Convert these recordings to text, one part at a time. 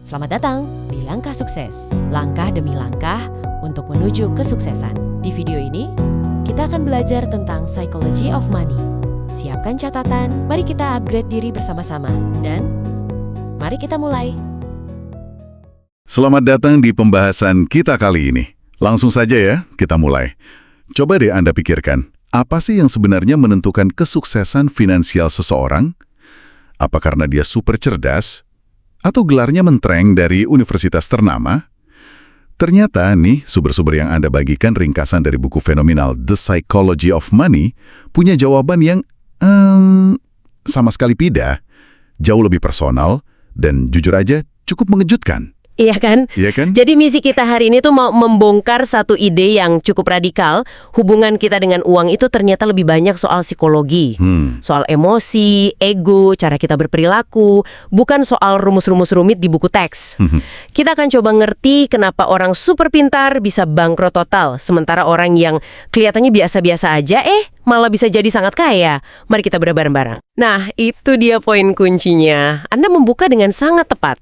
Selamat datang di Langkah Sukses. Langkah demi langkah untuk menuju kesuksesan. Di video ini, kita akan belajar tentang Psychology of Money. Siapkan catatan, mari kita upgrade diri bersama-sama. Dan mari kita mulai. Selamat datang di pembahasan kita kali ini. Langsung saja ya, kita mulai. Coba deh Anda pikirkan, apa sih yang sebenarnya menentukan kesuksesan finansial seseorang? Apa karena dia super cerdas? Atau gelarnya mentereng dari universitas ternama? Ternyata nih, sumber-sumber yang Anda bagikan ringkasan dari buku fenomenal The Psychology of Money punya jawaban yang sama sekali pindah, jauh lebih personal, dan jujur aja cukup mengejutkan. Iya kan? Iya kan? Jadi misi kita hari ini tuh mau membongkar satu ide yang cukup radikal. Hubungan kita dengan uang itu ternyata lebih banyak soal psikologi. Soal emosi, ego, cara kita berperilaku. Bukan soal rumus-rumus rumit di buku teks. Kita akan coba ngerti kenapa orang super pintar bisa bangkrut total. Sementara orang yang kelihatannya biasa-biasa aja, malah bisa jadi sangat kaya. Mari kita bareng-bareng. Nah, itu dia poin kuncinya. Anda membuka dengan sangat tepat.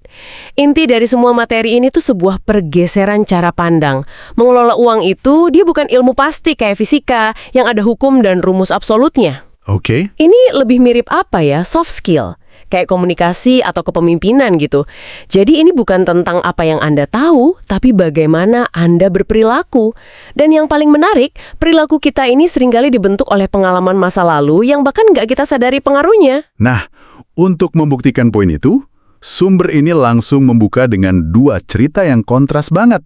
Inti dari semua materi ini tuh sebuah pergeseran cara pandang. Mengelola uang itu, dia bukan ilmu pasti kayak fisika, yang ada hukum dan rumus absolutnya. Oke. Ini lebih mirip apa ya? Soft skill. Kayak komunikasi atau kepemimpinan gitu. Jadi ini bukan tentang apa yang Anda tahu, tapi bagaimana Anda berperilaku. Dan yang paling menarik, perilaku kita ini seringkali dibentuk oleh pengalaman masa lalu yang bahkan nggak kita sadari pengaruhnya. Nah, untuk membuktikan poin itu, sumber ini langsung membuka dengan dua cerita yang kontras banget.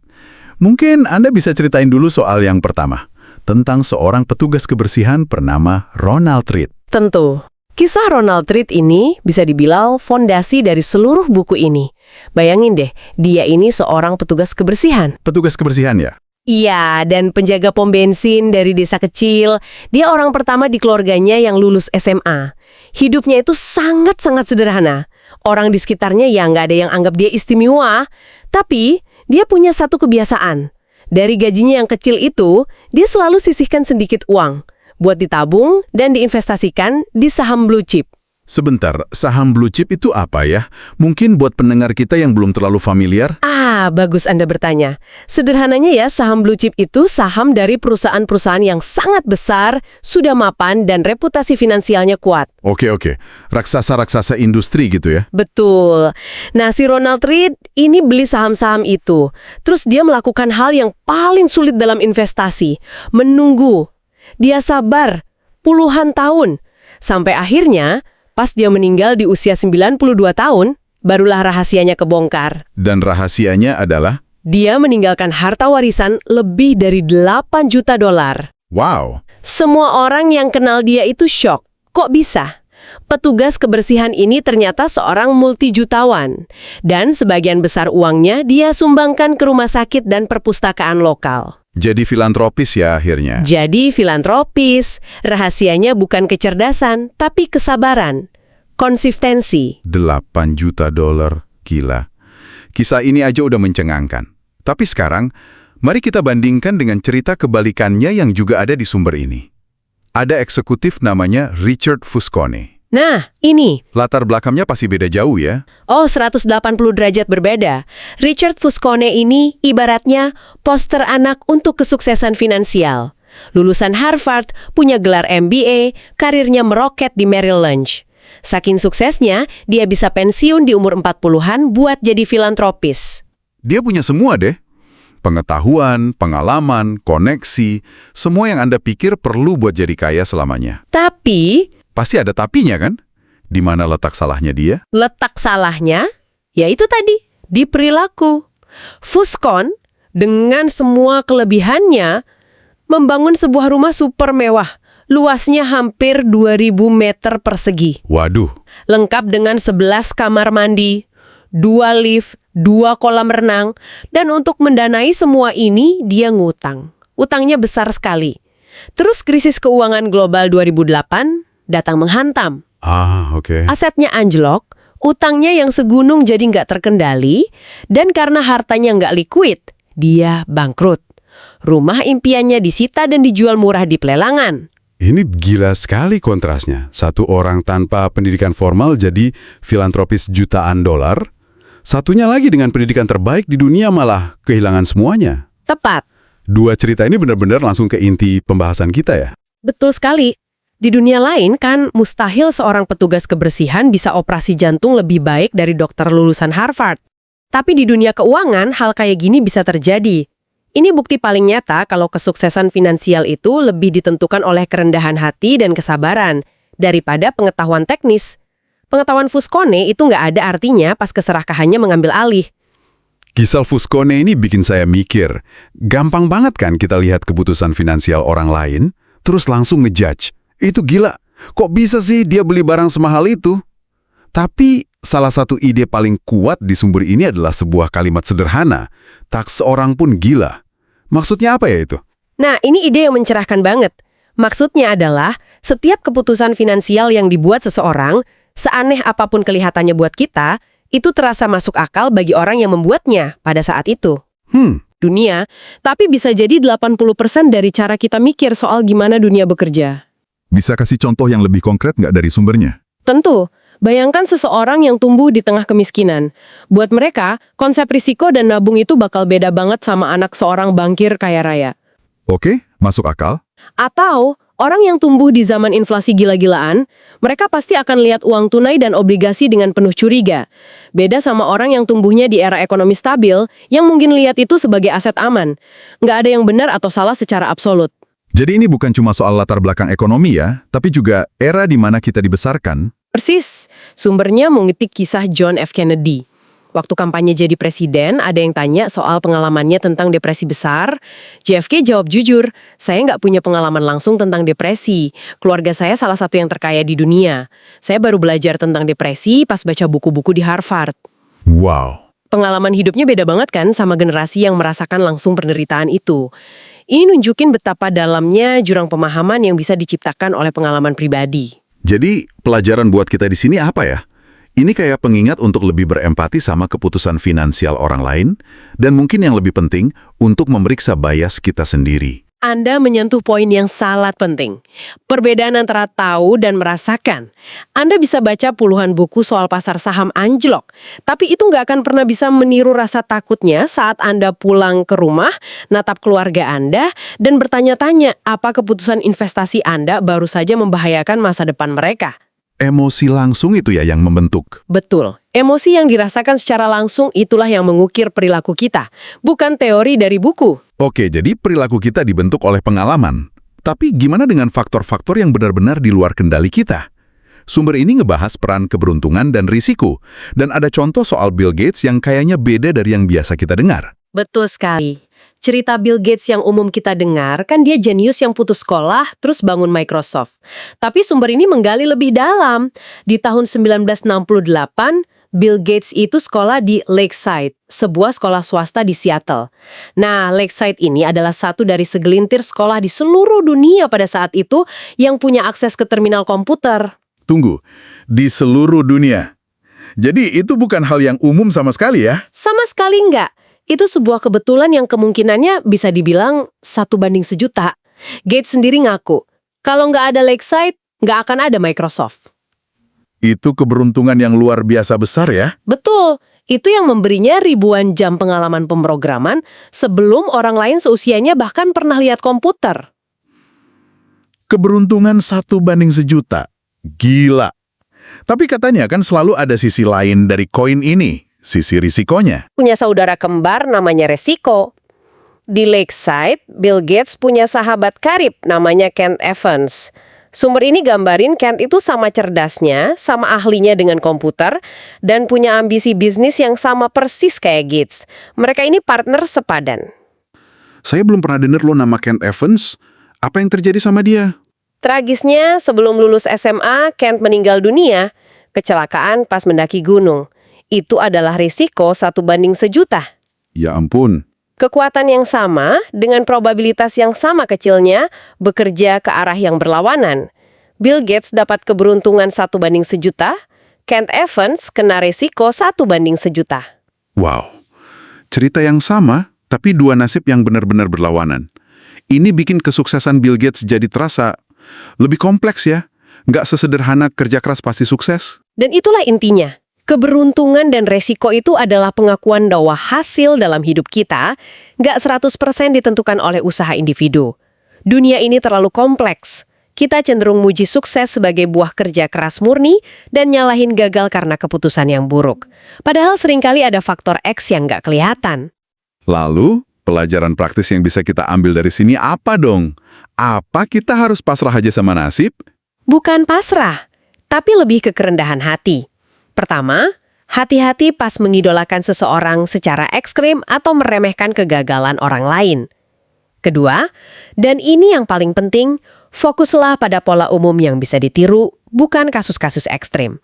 Mungkin Anda bisa ceritain dulu soal yang pertama, tentang seorang petugas kebersihan bernama Ronald Read. Tentu. Kisah Ronald Read ini bisa dibilang fondasi dari seluruh buku ini. Bayangin deh, dia ini seorang petugas kebersihan. Petugas kebersihan ya? Iya, dan penjaga pom bensin dari desa kecil. Dia orang pertama di keluarganya yang lulus SMA. Hidupnya itu sangat-sangat sederhana. Orang di sekitarnya ya nggak ada yang anggap dia istimewa. Tapi, dia punya satu kebiasaan. Dari gajinya yang kecil itu, dia selalu sisihkan sedikit uang buat ditabung dan diinvestasikan di saham blue chip. Sebentar, saham blue chip itu apa ya? Mungkin buat pendengar kita yang belum terlalu familiar? Bagus Anda bertanya. Sederhananya ya, saham blue chip itu saham dari perusahaan-perusahaan yang sangat besar, sudah mapan, dan reputasi finansialnya kuat. Oke. Raksasa-raksasa industri gitu ya? Betul. Nah, si Ronald Read ini beli saham-saham itu. Terus dia melakukan hal yang paling sulit dalam investasi. Menunggu. Dia sabar puluhan tahun. Sampai akhirnya, pas dia meninggal di usia 92 tahun, barulah rahasianya kebongkar. Dan rahasianya adalah? Dia meninggalkan harta warisan lebih dari 8 juta dolar. Wow! Semua orang yang kenal dia itu syok. Kok bisa? Petugas kebersihan ini ternyata seorang multijutawan. Dan sebagian besar uangnya dia sumbangkan ke rumah sakit dan perpustakaan lokal. Jadi filantropis ya akhirnya? Jadi filantropis. Rahasianya bukan kecerdasan, tapi kesabaran. Konsistensi. 8 juta dolar, gila. Kisah ini aja udah mencengangkan. Tapi sekarang, mari kita bandingkan dengan cerita kebalikannya yang juga ada di sumber ini. Ada eksekutif namanya Richard Fuscone. Nah, ini. Latar belakangnya pasti beda jauh ya? 180 derajat berbeda. Richard Fuscone ini ibaratnya poster anak untuk kesuksesan finansial. Lulusan Harvard, punya gelar MBA, karirnya meroket di Merrill Lynch. Saking suksesnya, dia bisa pensiun di umur 40-an buat jadi filantropis. Dia punya semua deh. Pengetahuan, pengalaman, koneksi, semua yang Anda pikir perlu buat jadi kaya selamanya. Tapi pasti ada tapinya kan? Di mana letak salahnya dia? letak salahnya, yaitu tadi, di perilaku. Fuscone, dengan semua kelebihannya, membangun sebuah rumah super mewah. Luasnya hampir 2.000 meter persegi. Waduh. Lengkap dengan 11 kamar mandi, 2 lift, 2 kolam renang, dan untuk mendanai semua ini, dia ngutang. Utangnya besar sekali. Terus krisis keuangan global 2008 datang menghantam. Oke. Asetnya anjlok, utangnya yang segunung jadi nggak terkendali, dan karena hartanya nggak liquid, dia bangkrut. Rumah impiannya disita dan dijual murah di pelelangan. Ini gila sekali kontrasnya. Satu orang tanpa pendidikan formal jadi filantropis jutaan dolar, Satunya lagi dengan pendidikan terbaik di dunia malah kehilangan semuanya. Tepat. Dua cerita ini benar-benar langsung ke inti pembahasan kita ya. Betul sekali. Di dunia lain kan mustahil seorang petugas kebersihan bisa operasi jantung lebih baik dari dokter lulusan Harvard. Tapi di dunia keuangan hal kayak gini bisa terjadi. Ini bukti paling nyata kalau kesuksesan finansial itu lebih ditentukan oleh kerendahan hati dan kesabaran daripada pengetahuan teknis. Pengetahuan Fuscone itu nggak ada artinya pas keserakahannya mengambil alih. Kisah Fuscone ini bikin saya mikir, gampang banget kan kita lihat keputusan finansial orang lain, terus langsung ngejudge. Itu gila, kok bisa sih dia beli barang semahal itu? Tapi salah satu ide paling kuat di sumber ini adalah sebuah kalimat sederhana, tak seorang pun gila. Maksudnya apa ya itu? Nah, ini ide yang mencerahkan banget. Maksudnya adalah, setiap keputusan finansial yang dibuat seseorang, seaneh apapun kelihatannya buat kita, itu terasa masuk akal bagi orang yang membuatnya pada saat itu. Dunia, tapi bisa jadi 80% dari cara kita mikir soal gimana dunia bekerja. Bisa kasih contoh yang lebih konkret nggak dari sumbernya? Tentu, bayangkan seseorang yang tumbuh di tengah kemiskinan. Buat mereka, konsep risiko dan nabung itu bakal beda banget sama anak seorang bankir kaya raya. Oke, masuk akal. Atau, orang yang tumbuh di zaman inflasi gila-gilaan, mereka pasti akan lihat uang tunai dan obligasi dengan penuh curiga. Beda sama orang yang tumbuhnya di era ekonomi stabil, yang mungkin lihat itu sebagai aset aman. Nggak ada yang benar atau salah secara absolut. Jadi ini bukan cuma soal latar belakang ekonomi ya, tapi juga era di mana kita dibesarkan. Persis, sumbernya mengutip kisah John F. Kennedy. Waktu kampanye jadi presiden, ada yang tanya soal pengalamannya tentang depresi besar. JFK jawab jujur, saya nggak punya pengalaman langsung tentang depresi. Keluarga saya salah satu yang terkaya di dunia. Saya baru belajar tentang depresi pas baca buku-buku di Harvard. Wow. Pengalaman hidupnya beda banget kan sama generasi yang merasakan langsung penderitaan itu. Ini nunjukin betapa dalamnya jurang pemahaman yang bisa diciptakan oleh pengalaman pribadi. Jadi pelajaran buat kita di sini apa ya? Ini kayak pengingat untuk lebih berempati sama keputusan finansial orang lain, dan mungkin yang lebih penting, untuk memeriksa bias kita sendiri. Anda menyentuh poin yang sangat penting. Perbedaan antara tahu dan merasakan. Anda bisa baca puluhan buku soal pasar saham anjlok, tapi itu nggak akan pernah bisa meniru rasa takutnya saat Anda pulang ke rumah, natap keluarga Anda, dan bertanya-tanya apa keputusan investasi Anda baru saja membahayakan masa depan mereka. Emosi langsung itu ya yang membentuk. Betul. Emosi yang dirasakan secara langsung itulah yang mengukir perilaku kita, bukan teori dari buku. Oke, jadi perilaku kita dibentuk oleh pengalaman. Tapi gimana dengan faktor-faktor yang benar-benar di luar kendali kita? Sumber ini ngebahas peran keberuntungan dan risiko. Dan ada contoh soal Bill Gates yang kayaknya beda dari yang biasa kita dengar. Betul sekali. Cerita Bill Gates yang umum kita dengar, kan dia jenius yang putus sekolah, terus bangun Microsoft. Tapi sumber ini menggali lebih dalam. Di tahun 1968, Bill Gates itu sekolah di Lakeside, sebuah sekolah swasta di Seattle. Nah, Lakeside ini adalah satu dari segelintir sekolah di seluruh dunia pada saat itu yang punya akses ke terminal komputer. Tunggu, di seluruh dunia. Jadi itu bukan hal yang umum sama sekali ya? Sama sekali enggak. Itu sebuah kebetulan yang kemungkinannya bisa dibilang 1:1.000.000. Gates sendiri ngaku, kalau nggak ada Lakeside, nggak akan ada Microsoft. Itu keberuntungan yang luar biasa besar ya? Betul, itu yang memberinya ribuan jam pengalaman pemrograman sebelum orang lain seusianya bahkan pernah lihat komputer. Keberuntungan 1:1.000.000. Gila. Tapi katanya kan selalu ada sisi lain dari koin ini. Sisi risikonya. Punya saudara kembar namanya resiko. Di Lakeside, Bill Gates punya sahabat karib namanya Kent Evans. Sumber ini gambarin Kent itu sama cerdasnya, sama ahlinya dengan komputer, dan punya ambisi bisnis yang sama persis kayak Gates. Mereka ini partner sepadan. Saya belum pernah dengar lo nama Kent Evans. Apa yang terjadi sama dia? Tragisnya, sebelum lulus SMA, Kent meninggal dunia. Kecelakaan pas mendaki gunung. Itu adalah risiko 1:1.000.000. Ya ampun. Kekuatan yang sama, dengan probabilitas yang sama kecilnya, bekerja ke arah yang berlawanan. Bill Gates dapat keberuntungan 1:1.000.000, Kent Evans kena risiko 1:1.000.000. Wow. Cerita yang sama, tapi dua nasib yang benar-benar berlawanan. Ini bikin kesuksesan Bill Gates jadi terasa lebih kompleks ya. Nggak sesederhana kerja keras pasti sukses. Dan itulah intinya. Keberuntungan dan resiko itu adalah pengakuan bahwa hasil dalam hidup kita nggak 100% ditentukan oleh usaha individu. Dunia ini terlalu kompleks. Kita cenderung muji sukses sebagai buah kerja keras murni dan nyalahin gagal karena keputusan yang buruk. Padahal seringkali ada faktor X yang nggak kelihatan. Lalu, pelajaran praktis yang bisa kita ambil dari sini apa dong? Apa kita harus pasrah aja sama nasib? Bukan pasrah, tapi lebih ke kerendahan hati. Pertama, hati-hati pas mengidolakan seseorang secara ekstrim atau meremehkan kegagalan orang lain. Kedua, dan ini yang paling penting, fokuslah pada pola umum yang bisa ditiru, bukan kasus-kasus ekstrim.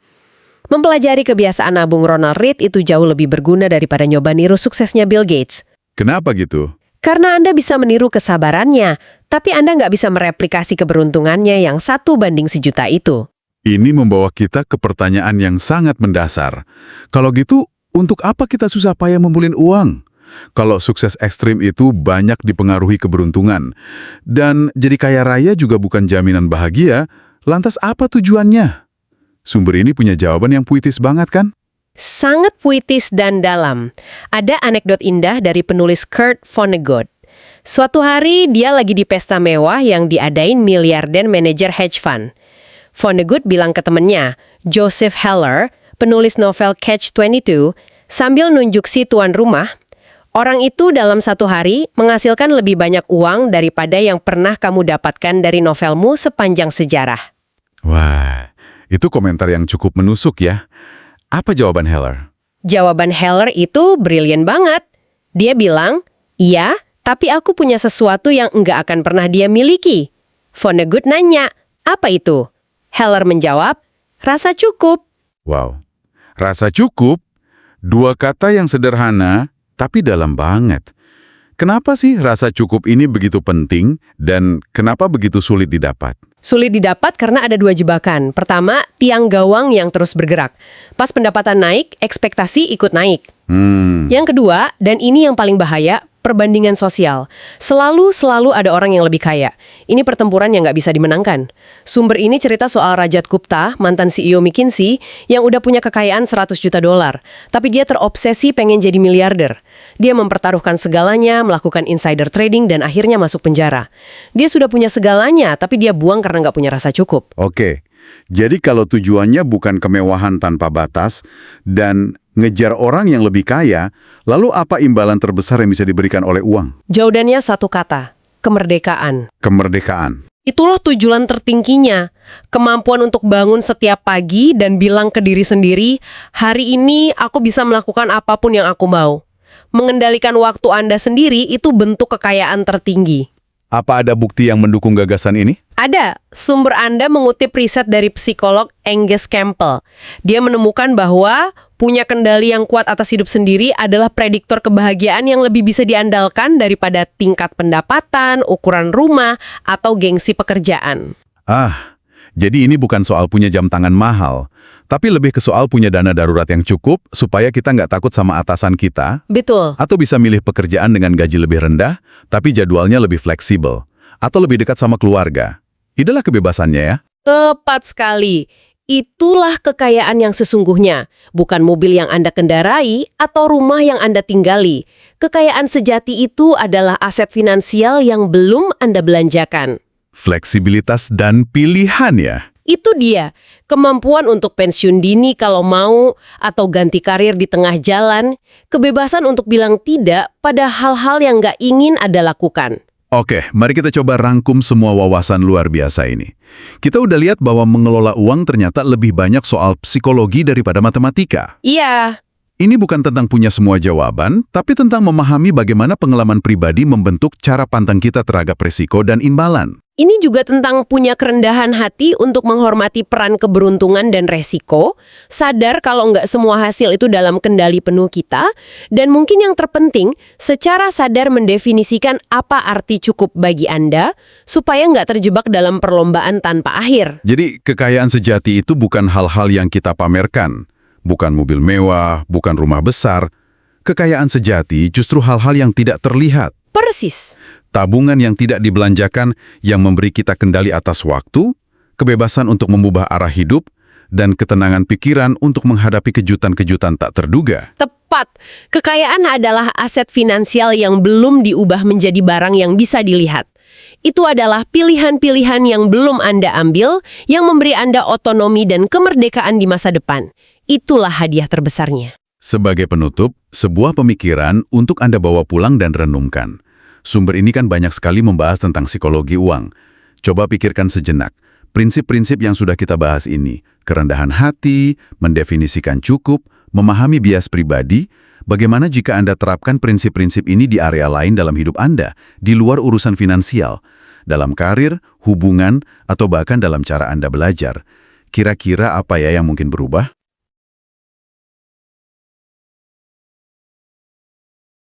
Mempelajari kebiasaan nabung Ronald Read itu jauh lebih berguna daripada nyoba niru suksesnya Bill Gates. Kenapa gitu? Karena Anda bisa meniru kesabarannya, tapi Anda nggak bisa mereplikasi keberuntungannya yang 1:1.000.000 itu. Ini membawa kita ke pertanyaan yang sangat mendasar. Kalau gitu, untuk apa kita susah payah ngumpulin uang? Kalau sukses ekstrim itu banyak dipengaruhi keberuntungan. Dan jadi kaya raya juga bukan jaminan bahagia, lantas apa tujuannya? Sumber ini punya jawaban yang puitis banget kan? Sangat puitis dan dalam. Ada anekdot indah dari penulis Kurt Vonnegut. Suatu hari dia lagi di pesta mewah yang diadain miliarder manajer hedge fund. Vonnegut bilang ke temennya, Joseph Heller, penulis novel Catch-22, sambil nunjuk si tuan rumah, orang itu dalam satu hari menghasilkan lebih banyak uang daripada yang pernah kamu dapatkan dari novelmu sepanjang sejarah. Wah, itu komentar yang cukup menusuk ya. Apa jawaban Heller? Jawaban Heller itu brilian banget. Dia bilang, iya, tapi aku punya sesuatu yang nggak akan pernah dia miliki. Vonnegut nanya, apa itu? Heller menjawab, rasa cukup. Wow, rasa cukup? Dua kata yang sederhana, tapi dalam banget. Kenapa sih rasa cukup ini begitu penting dan kenapa begitu sulit didapat? Sulit didapat karena ada dua jebakan. Pertama, tiang gawang yang terus bergerak. Pas pendapatan naik, ekspektasi ikut naik. Yang kedua, dan ini yang paling bahaya, perbandingan sosial. Selalu ada orang yang lebih kaya. Ini pertempuran yang nggak bisa dimenangkan. Sumber ini cerita soal Rajat Gupta, mantan CEO McKinsey, yang udah punya kekayaan 100 juta dolar. Tapi dia terobsesi pengen jadi miliarder. Dia mempertaruhkan segalanya, melakukan insider trading, dan akhirnya masuk penjara. Dia sudah punya segalanya, tapi dia buang karena nggak punya rasa cukup. Oke, jadi kalau tujuannya bukan kemewahan tanpa batas dan ngejar orang yang lebih kaya, lalu apa imbalan terbesar yang bisa diberikan oleh uang? Jawabannya satu kata, kemerdekaan. Kemerdekaan. Itulah tujuan tertingginya. Kemampuan untuk bangun setiap pagi dan bilang ke diri sendiri, hari ini aku bisa melakukan apapun yang aku mau. Mengendalikan waktu Anda sendiri itu bentuk kekayaan tertinggi. Apa ada bukti yang mendukung gagasan ini? Ada. Sumber Anda mengutip riset dari psikolog Angus Campbell. Dia menemukan bahwa punya kendali yang kuat atas hidup sendiri adalah prediktor kebahagiaan yang lebih bisa diandalkan daripada tingkat pendapatan, ukuran rumah, atau gengsi pekerjaan. Jadi ini bukan soal punya jam tangan mahal, tapi lebih ke soal punya dana darurat yang cukup supaya kita nggak takut sama atasan kita. Betul. Atau bisa milih pekerjaan dengan gaji lebih rendah, tapi jadwalnya lebih fleksibel. Atau lebih dekat sama keluarga. Itulah kebebasannya ya. Tepat sekali. Itulah kekayaan yang sesungguhnya. Bukan mobil yang Anda kendarai atau rumah yang Anda tinggali. Kekayaan sejati itu adalah aset finansial yang belum Anda belanjakan. Fleksibilitas dan pilihan ya. Itu dia, kemampuan untuk pensiun dini kalau mau, atau ganti karir di tengah jalan, kebebasan untuk bilang tidak pada hal-hal yang nggak ingin Anda lakukan. Oke, mari kita coba rangkum semua wawasan luar biasa ini. Kita udah lihat bahwa mengelola uang ternyata lebih banyak soal psikologi daripada matematika. Iya. Ini bukan tentang punya semua jawaban, tapi tentang memahami bagaimana pengalaman pribadi membentuk cara pandang kita terhadap risiko dan imbalan. Ini juga tentang punya kerendahan hati untuk menghormati peran keberuntungan dan resiko, sadar kalau nggak semua hasil itu dalam kendali penuh kita, dan mungkin yang terpenting, secara sadar mendefinisikan apa arti cukup bagi Anda, supaya nggak terjebak dalam perlombaan tanpa akhir. Jadi, kekayaan sejati itu bukan hal-hal yang kita pamerkan. Bukan mobil mewah, bukan rumah besar. Kekayaan sejati justru hal-hal yang tidak terlihat. Persis. Tabungan yang tidak dibelanjakan yang memberi kita kendali atas waktu, kebebasan untuk mengubah arah hidup, dan ketenangan pikiran untuk menghadapi kejutan-kejutan tak terduga. Tepat. Kekayaan adalah aset finansial yang belum diubah menjadi barang yang bisa dilihat. Itu adalah pilihan-pilihan yang belum Anda ambil, yang memberi Anda otonomi dan kemerdekaan di masa depan. Itulah hadiah terbesarnya. Sebagai penutup, sebuah pemikiran untuk Anda bawa pulang dan renungkan. Sumber ini kan banyak sekali membahas tentang psikologi uang. Coba pikirkan sejenak. Prinsip-prinsip yang sudah kita bahas ini, kerendahan hati, mendefinisikan cukup, memahami bias pribadi, bagaimana jika Anda terapkan prinsip-prinsip ini di area lain dalam hidup Anda, di luar urusan finansial, dalam karir, hubungan, atau bahkan dalam cara Anda belajar? Kira-kira apa ya yang mungkin berubah?